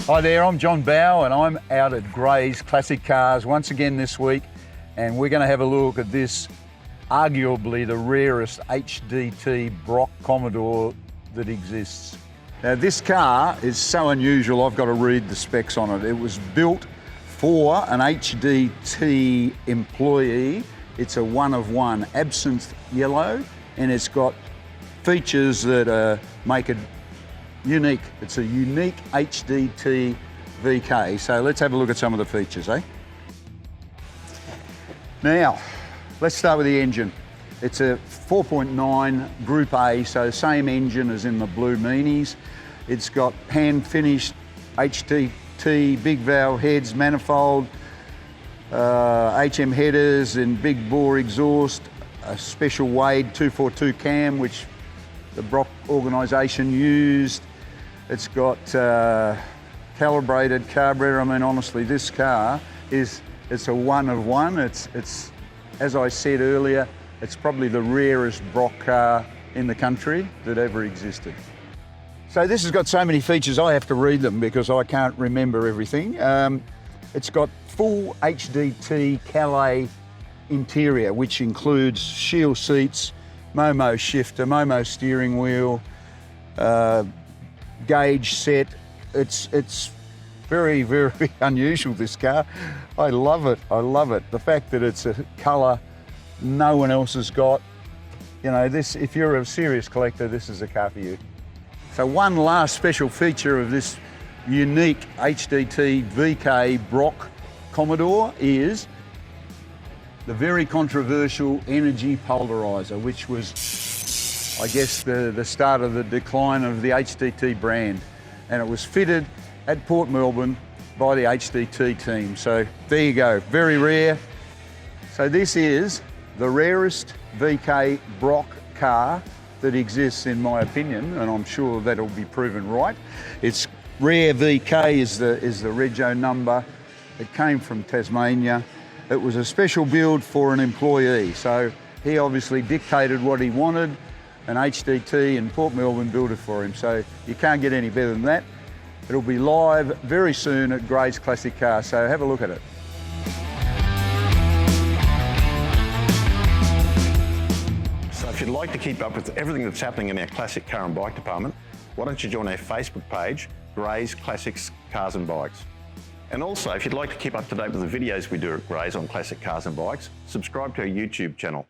Hi there, I'm John Bow and I'm out at Gray's Classic Cars once again this week, and we're going to have a look at this arguably the rarest HDT Brock Commodore that exists. Now this car is so unusual, I've got to read the specs on it. It was built for an HDT employee. It's a one-of-one Absinth Yellow, and it's got features that make it unique. It's a unique HDT VK. So let's have a look at some of the features, eh? Now, let's start with the engine. It's a 4.9 Group A, so same engine as in the blue Minis. It's got hand-finished HDT big valve heads, manifold, HM headers and big bore exhaust, a special Wade 242 cam, which the Brock organisation used. It's got calibrated carburetor. I mean, honestly, this car it's a one-of-one. It's, as I said earlier, it's probably the rarest Brock car in the country that ever existed. So this has got so many features, I have to read them because I can't remember everything. It's got full HDT Calais interior, which includes shield seats, Momo shifter, Momo steering wheel, gauge set. It's very, very unusual, this car. I love it, I love it. The fact that it's a colour no one else has got. You know, this, if you're a serious collector, this is a car for you. So one last special feature of this unique HDT VK Brock Commodore is the very controversial energy polarizer, which was, I guess, the start of the decline of the HDT brand. And it was fitted at Port Melbourne by the HDT team. So there you go, very rare. So this is the rarest VK Brock car that exists, in my opinion, and I'm sure that'll be proven right. It's rare VK is the rego number. It came from Tasmania. It was a special build for an employee. So he obviously dictated what he wanted, and HDT in Port Melbourne built it for him. So you can't get any better than that. It'll be live very soon at Gray's Classic Car, so have a look at it. So if you'd like to keep up with everything that's happening in our classic car and bike department, why don't you join our Facebook page, Gray's Classics Cars and Bikes. And also, if you'd like to keep up to date with the videos we do at Gray's on classic cars and bikes, subscribe to our YouTube channel.